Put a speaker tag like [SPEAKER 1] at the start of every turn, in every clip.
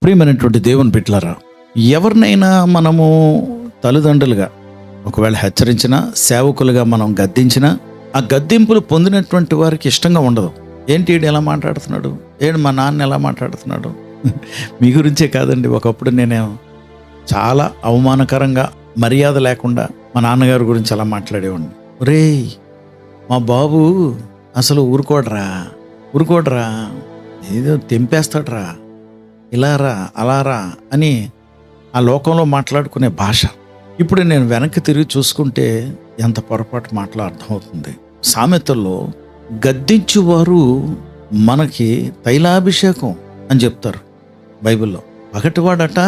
[SPEAKER 1] ప్రియమైనటువంటి దేవుని బిడ్డలారా, ఎవరినైనా మనము తల్లిదండ్రులుగా ఒకవేళ హెచ్చరించినా, సేవకులుగా మనం గద్దించినా, ఆ గద్దింపులు పొందినటువంటి వారికి ఇష్టంగా ఉండదు. ఏంటి వీడు ఎలా మాట్లాడుతున్నాడు, ఏంటి మా నాన్న ఎలా మాట్లాడుతున్నాడు. మీ గురించే కాదండి, ఒకప్పుడు నేనే చాలా అవమానకరంగా, మర్యాద లేకుండా మా నాన్నగారి గురించి అలా మాట్లాడేవాడిని. ఒరేయ్, మా బాబు అసలు ఊరుకోడరా, ఏదో తెంపేస్తాడ్రా, ఇలారా అలారా అని ఆ లోకంలో మాట్లాడుకునే భాష. ఇప్పుడు నేను వెనక్కి తిరిగి చూసుకుంటే ఎంత పొరపాటు మాటలో అర్థమవుతుంది. సామెతల్లో గద్దించువారు మనకి తైలాభిషేకం అని చెప్తారు బైబిల్లో. పగటివాడట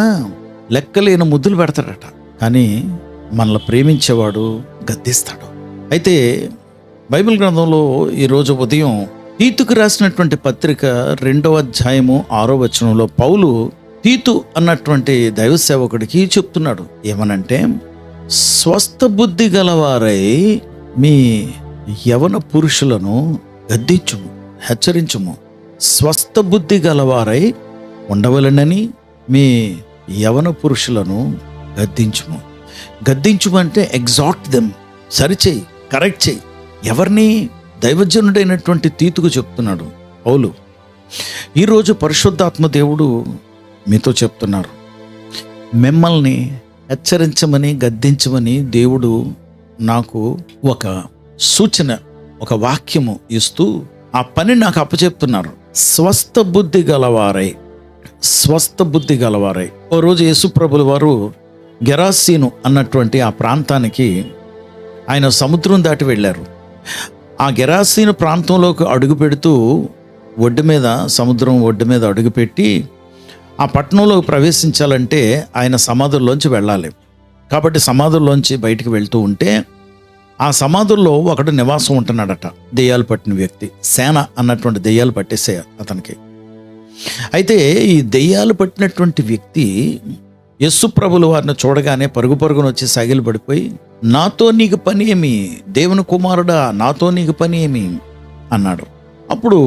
[SPEAKER 1] లెక్కలేని ముద్దులు పెడతాడట, కానీ మనల్ని ప్రేమించేవాడు గద్దిస్తాడు. అయితే బైబిల్ గ్రంథంలో ఈరోజు ఉదయం తీతుకు రాసినటువంటి పత్రిక 2వ అధ్యాయము 6వ వచనంలో పౌలు తీతు అన్నటువంటి దైవ సేవకుడికి చెప్తున్నాడు. ఏమనంటే, స్వస్థ బుద్ధి గలవారై మీ యవన పురుషులను గద్దించుము, హెచ్చరించుము. స్వస్థ బుద్ధి గలవారై ఉండవలనని మీ యవన పురుషులను గద్దించుము. గద్దించుము అంటే ఎగ్జార్ట్ దెమ్, సరిచేయి, కరెక్ట్ చేయి. ఎవరిని? దైవజనుడైనటువంటి తీతుకు చెప్తున్నాడు పౌలు. ఈరోజు పరిశుద్ధాత్మ దేవుడు మీతో చెప్తున్నారు. మిమ్మల్ని హెచ్చరించమని, గద్దించమని దేవుడు నాకు ఒక సూచన, ఒక వాక్యము ఇస్తూ ఆ పని నాకు అప్పచెప్తున్నారు. స్వస్థ బుద్ధి గలవారై. ఓ రోజు యేసుప్రభుల వారు గెరాసీను అన్నటువంటి ఆ ప్రాంతానికి ఆయన సముద్రం దాటి వెళ్ళారు. ఆ గెరాసీను ప్రాంతంలోకి అడుగు పెడుతూ సముద్రం ఒడ్డు మీద అడుగుపెట్టి ఆ పట్టణంలోకి ప్రవేశించాలంటే ఆయన సమాధుల్లోంచి వెళ్ళాలి. కాబట్టి సమాధుల్లోంచి బయటికి వెళ్తూ ఉంటే ఆ సమాధుల్లో ఒకడు నివాసం ఉంటున్నాడట, దెయ్యాలు పట్టిన వ్యక్తి. సేన అన్నటువంటి దెయ్యాలు పట్టేసే అతనికి. అయితే ఈ దెయ్యాలు పట్టినటువంటి వ్యక్తి యేసు ప్రభుల వారిని చూడగానే పరుగున వచ్చి సాగిలు పడిపోయి, నాతో నీకు పని ఏమి, దేవుని కుమారుడా, నాతో నీకు పని ఏమి అన్నాడు. అప్పుడు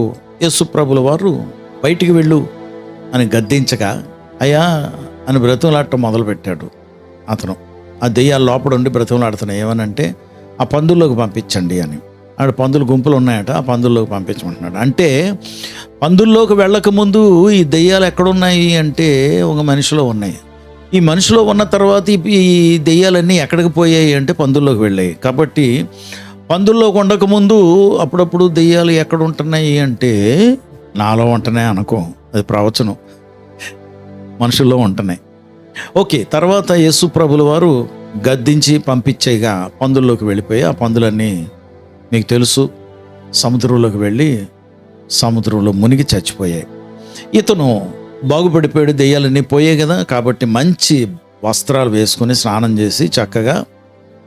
[SPEAKER 1] యేసు ప్రభుల వారు బయటికి వెళ్ళు అని గద్దించగా, అయ్యా అని బ్రతిమలాడటం మొదలుపెట్టాడు అతను. ఆ దెయ్యాల లోపల ఉండి బ్రతిమలాడుతున్నాయి. ఏమనంటే, ఆ పందుల్లోకి పంపించండి అని. ఆడ పందుల గుంపులు ఉన్నాయట, ఆ పందుల్లోకి పంపించమంటున్నాడు. అంటే పందుల్లోకి వెళ్ళకముందు ఈ దెయ్యాలు ఎక్కడున్నాయి అంటే ఒక మనిషిలో ఉన్నాయి. ఈ మనిషిలో ఉన్న తర్వాత ఈ దెయ్యాలన్నీ ఎక్కడికి పోయాయి అంటే పందుల్లోకి వెళ్ళాయి. కాబట్టి పందుల్లోకి ఉండకముందు అప్పుడప్పుడు దెయ్యాలు ఎక్కడ ఉంటున్నాయి అంటే నాలో ఉంటున్నాయి అనుకో, అది ప్రవచనం, మనుషుల్లో ఉంటున్నాయి. ఓకే, తర్వాత యేసు ప్రభుల వారు గద్దించి పంపించేగా పందుల్లోకి వెళ్ళిపోయి ఆ పందులన్నీ మీకు తెలుసు సముద్రంలోకి వెళ్ళి సముద్రంలో మునిగి చచ్చిపోయాయి. ఇతను బాగుపడిపోయాడు, దెయ్యాలన్నీ పోయాయి కదా. కాబట్టి మంచి వస్త్రాలు వేసుకుని స్నానం చేసి చక్కగా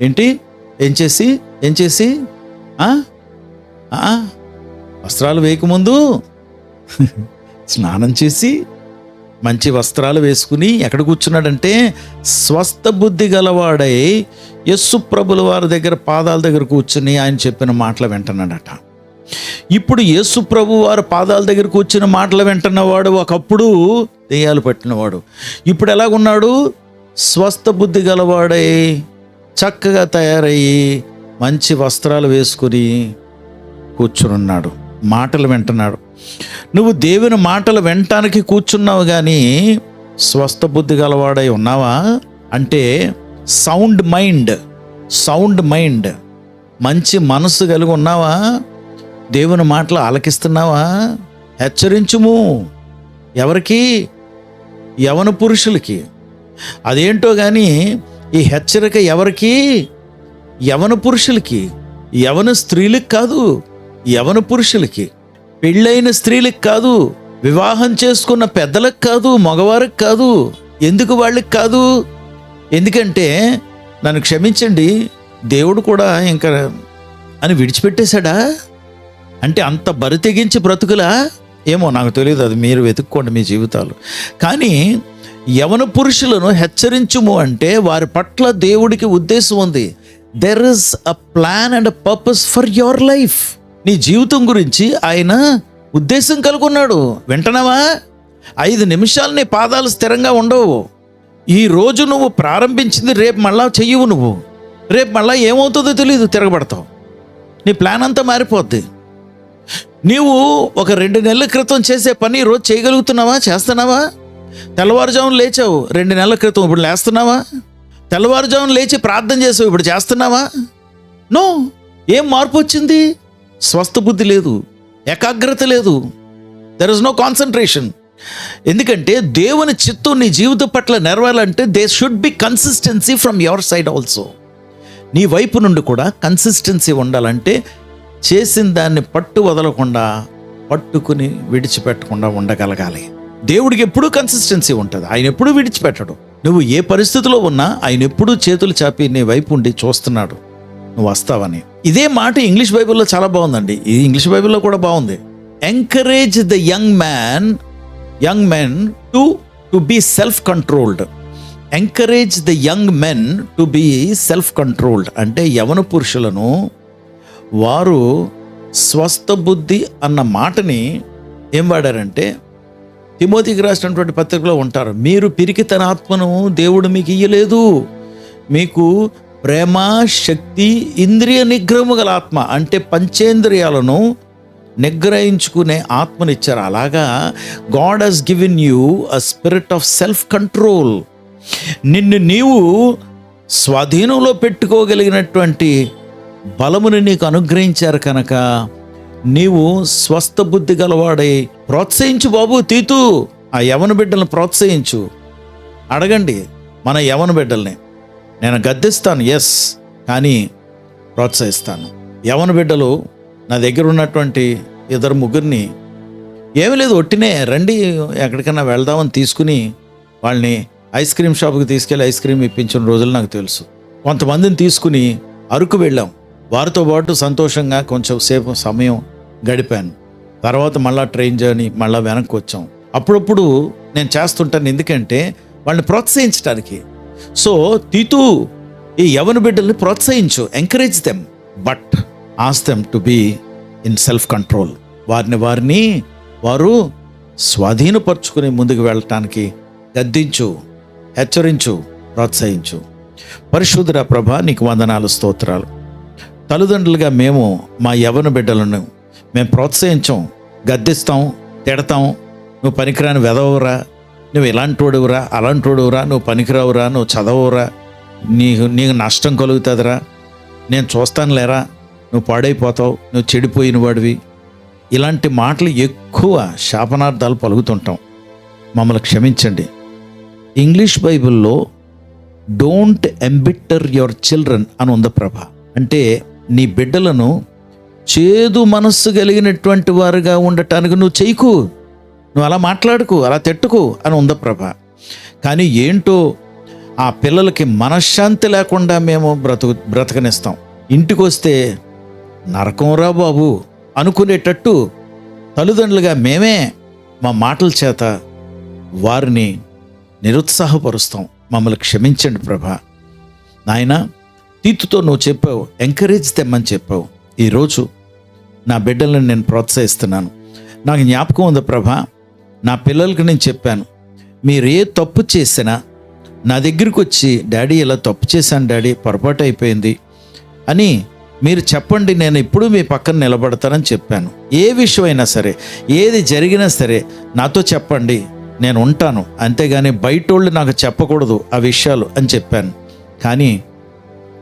[SPEAKER 1] ఏం చేసి వస్త్రాలు వేయకముందు స్నానం చేసి మంచి వస్త్రాలు వేసుకుని ఎక్కడ కూర్చున్నాడంటే, స్వస్థ బుద్ధి గలవాడై యేసు ప్రభుల వారి దగ్గర పాదాల దగ్గర కూర్చుని ఆయన చెప్పిన మాటలు వింటున్నాడట. ఇప్పుడు యేసు ప్రభు వారు పాదాల దగ్గర కూర్చున్న మాటలు వింటున్నవాడు ఒకప్పుడు దెయ్యాలు పట్టినవాడు. ఇప్పుడు ఎలాగున్నాడు? స్వస్థ బుద్ధి గలవాడై చక్కగా తయారయ్యి మంచి వస్త్రాలు వేసుకుని కూర్చునున్నాడు, మాటలు వింటున్నాడు. నువ్వు దేవుని మాటలు వినటానికి కూర్చున్నావు కానీ స్వస్థ బుద్ధి గలవాడై ఉన్నావా అంటే సౌండ్ మైండ్, మంచి మనస్సు కలిగి ఉన్నావా? దేవుని మాటలు ఆలకిస్తున్నావా? హెచ్చరించుము. ఎవరికి? యవన పురుషులకి. అదేంటో కానీ ఈ హెచ్చరిక ఎవరికి? యవన పురుషులకి, యవన స్త్రీలకు కాదు, యవన పురుషులకి, పెళ్ళైన స్త్రీలకు కాదు, వివాహం చేసుకున్న పెద్దలకు కాదు, మగవారికి కాదు. ఎందుకు వాళ్ళకి కాదు? ఎందుకంటే నన్ను క్షమించండి, దేవుడు కూడా ఇంకా అని విడిచిపెట్టేశాడా అంటే అంత బరి తెగించి బ్రతుకులా ఏమో నాకు తెలియదు, అది మీరు వెతుక్కోండి మీ జీవితాలు. కానీ యవన పురుషులను హెచ్చరించుము అంటే వారి పట్ల దేవుడికి ఉద్దేశం ఉంది. There is a plan and a purpose for your life. నీ జీవితం గురించి ఆయన ఉద్దేశం కలుగున్నాడు. వింటున్నావా? 5 నిమిషాలు నీ పాదాలు స్థిరంగా ఉండవు. ఈ రోజు నువ్వు ప్రారంభించింది రేపు మళ్ళా చెయ్యవు. నువ్వు రేపు మళ్ళా ఏమవుతుందో తెలియదు, తిరగబడతావు. నీ ప్లాన్ అంతా మారిపోద్ది. నీవు ఒక 2 నెలల క్రితం చేసే పని ఈరోజు చేయగలుగుతున్నావా? చేస్తున్నావా? తెల్లవారుజామున లేచావు 2 నెలల క్రితం, ఇప్పుడు లేస్తున్నావా? తెల్లవారుజామున లేచి ప్రార్థన చేసావు, ఇప్పుడు చేస్తున్నావా? నో. ఏం మార్పు వచ్చింది? స్వస్థ బుద్ధి లేదు, ఏకాగ్రత లేదు, దెర్ ఇస్ నో కాన్సన్ట్రేషన్. ఎందుకంటే దేవుని చిత్తం నీ జీవితం పట్ల నెరవేరాలంటే they should be consistency from your side also. నీ వైపు నుండి కూడా కన్సిస్టెన్సీ ఉండాలంటే చేసిన దాన్ని పట్టు వదలకుండా, పట్టుకుని విడిచిపెట్టకుండా ఉండగలగాలి. దేవుడికి ఎప్పుడూ కన్సిస్టెన్సీ ఉంటుంది, ఆయన ఎప్పుడూ విడిచిపెట్టడు. నువ్వు ఏ పరిస్థితిలో ఉన్నా ఆయన ఎప్పుడూ చేతులు చాపి నీ వైపు ఉండి చూస్తున్నాడు నువ్వు వస్తావని. ఇదే మాట ఇంగ్లీష్ బైబిల్లో చాలా బాగుందండి. ఇది ఇంగ్లీష్ బైబిల్లో కూడా బాగుంది. Encourage the young men to be self controlled. Encourage the young men to be self controlled అంటే యవన పురుషులను వారు స్వస్థ బుద్ధి అన్న మాటని ఏం వాడారంటే, తిమోతికి రాసినటువంటి పత్రికలో ఉంటారు, మీరు పిరికితన ఆత్మను దేవుడు మీకు ఇయ్యలేదు, మీకు ప్రేమ, శక్తి, ఇంద్రియ నిగ్రహము గల ఆత్మ అంటే పంచేంద్రియాలను నిగ్రహించుకునే ఆత్మనిచ్చారు. అలాగా God has given you a spirit of self control. నిన్ను నీవు స్వాధీనంలో పెట్టుకోగలిగినటువంటి బలముని నీకు అనుగ్రహించారు కనుక నీవు స్వస్థ బుద్ధి గలవాడై ప్రోత్సహించు బాబు. తీతు ఆ యవన బిడ్డలను ప్రోత్సహించు. అడగండి మన యవన బిడ్డల్ని. నేను గద్దిస్తాను, ఎస్, కానీ ప్రోత్సహిస్తాను. యవన బిడ్డలు నా దగ్గర ఉన్నటువంటి 2-3 ఏమీ లేదు, ఒట్టినే రండి ఎక్కడికైనా వెళ్దామని తీసుకుని వాళ్ళని ఐస్ క్రీమ్ షాప్కి తీసుకెళ్ళి ఐస్ క్రీమ్ ఇప్పించిన రోజులు నాకు తెలుసు. కొంతమందిని తీసుకుని అరకు వెళ్ళాం, వారితో పాటు సంతోషంగా కొంచెం సేపు సమయం గడిపాను. తర్వాత మళ్ళీ ట్రైన్ జర్నీ, మళ్ళీ వెనక్కి వచ్చాం. అప్పుడప్పుడు నేను చేస్తుంటాను, ఎందుకంటే వాళ్ళని ప్రోత్సహించడానికి. సో తీతూ ఈ యవన బిడ్డల్ని ప్రోత్సహించు, encourage them, but ask them to be in self control. వారు స్వాధీనపరుచుకుని ముందుకు వెళ్ళటానికి గద్దించు, హెచ్చరించు, ప్రోత్సహించు. పరిశుద్ధుడా ప్రభా, నీకు వందనాలు, స్తోత్రాలు. తల్లిదండ్రులుగా మేము మా యవన బిడ్డలను మేము ప్రోత్సహించాం, గద్దిస్తాం, తిడతాం. నువ్వు పనికిరాని వెదవరా, నువ్వు ఇలాంటోడువురా, అలాంటోడువురా, నువ్వు పనికిరావురా, నువ్వు చదవవురా, నీకు నష్టం కలుగుతుందిరా, నేను చూస్తాను లేరా, నువ్వు పాడైపోతావు, నువ్వు చెడిపోయిన వాడివి, ఇలాంటి మాటలు ఎక్కువ శాపనార్థాలు పలుకుతుంటాం. మమ్మల్ని క్షమించండి. ఇంగ్లీష్ బైబిల్లో డోంట్ ఎంబిట్టర్ యువర్ చిల్డ్రన్ అని ఉంది ప్రభా. అంటే నీ బిడ్డలను చేదు మనస్సు కలిగినటువంటి వారుగా ఉండటానికి నువ్వు చేయకు, నువ్వు అలా మాట్లాడుకు, అలా తిట్టుకు అని ఉంది ప్రభా. కానీ ఏంటో ఆ పిల్లలకి మనశ్శాంతి లేకుండా మేము బ్రతకనిస్తాం. ఇంటికి వస్తే నరకంరా బాబు అనుకునేటట్టు తల్లిదండ్రులుగా మేమే మా మాటల చేత వారిని నిరుత్సాహపరుస్తాం. మమ్మల్ని క్షమించండి ప్రభా. నాయన, తీతుతో నువ్వు చెప్పావు, ఎంకరేజ్ తెమ్మని చెప్పావు. ఈరోజు నా బిడ్డలను నేను ప్రోత్సహిస్తున్నాను. నాకు జ్ఞాపకం ఉంది ప్రభా, నా పిల్లలకి నేను చెప్పాను, మీరు ఏ తప్పు చేసినా నా దగ్గరికి వచ్చి, డాడీ ఇలా తప్పు చేశాను డాడీ, పొరపాటు అయిపోయింది అని మీరు చెప్పండి, నేను ఎప్పుడూ మీ పక్కన నిలబడతానని చెప్పాను. ఏ విషయమైనా సరే, ఏది జరిగినా సరే నాతో చెప్పండి, నేను ఉంటాను, అంతేగాని బయటోళ్ళు నాకు చెప్పకూడదు ఆ విషయాలు అని చెప్పాను. కానీ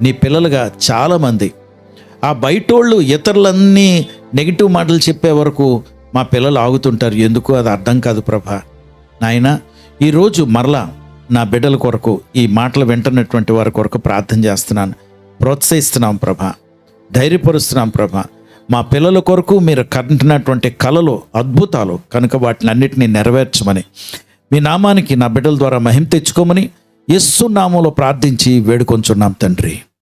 [SPEAKER 1] నీ పిల్లలుగా చాలామంది ఆ బయటోళ్ళు ఇతరులన్నీ నెగిటివ్ మాటలు చెప్పే వరకు మా పిల్లలు ఆగుతుంటారు. ఎందుకు అది అర్థం కాదు ప్రభా. నాయన, ఈరోజు మరలా నా బిడ్డల కొరకు, ఈ మాటలు వింటున్నటువంటి వారి కొరకు ప్రార్థన చేస్తున్నాను, ప్రోత్సహిస్తున్నాం ప్రభా, ధైర్యపరుస్తున్నాం ప్రభా. మా పిల్లల కొరకు మీరు కంటున్నటువంటి కలలు, అద్భుతాలు కనుక వాటిని అన్నిటినీ నెరవేర్చమని, మీ నామానికి నా బిడ్డల ద్వారా మహిమ తెచ్చుకోమని యేసు నామములో ప్రార్థించి వేడుకొంచున్నాం తండ్రి.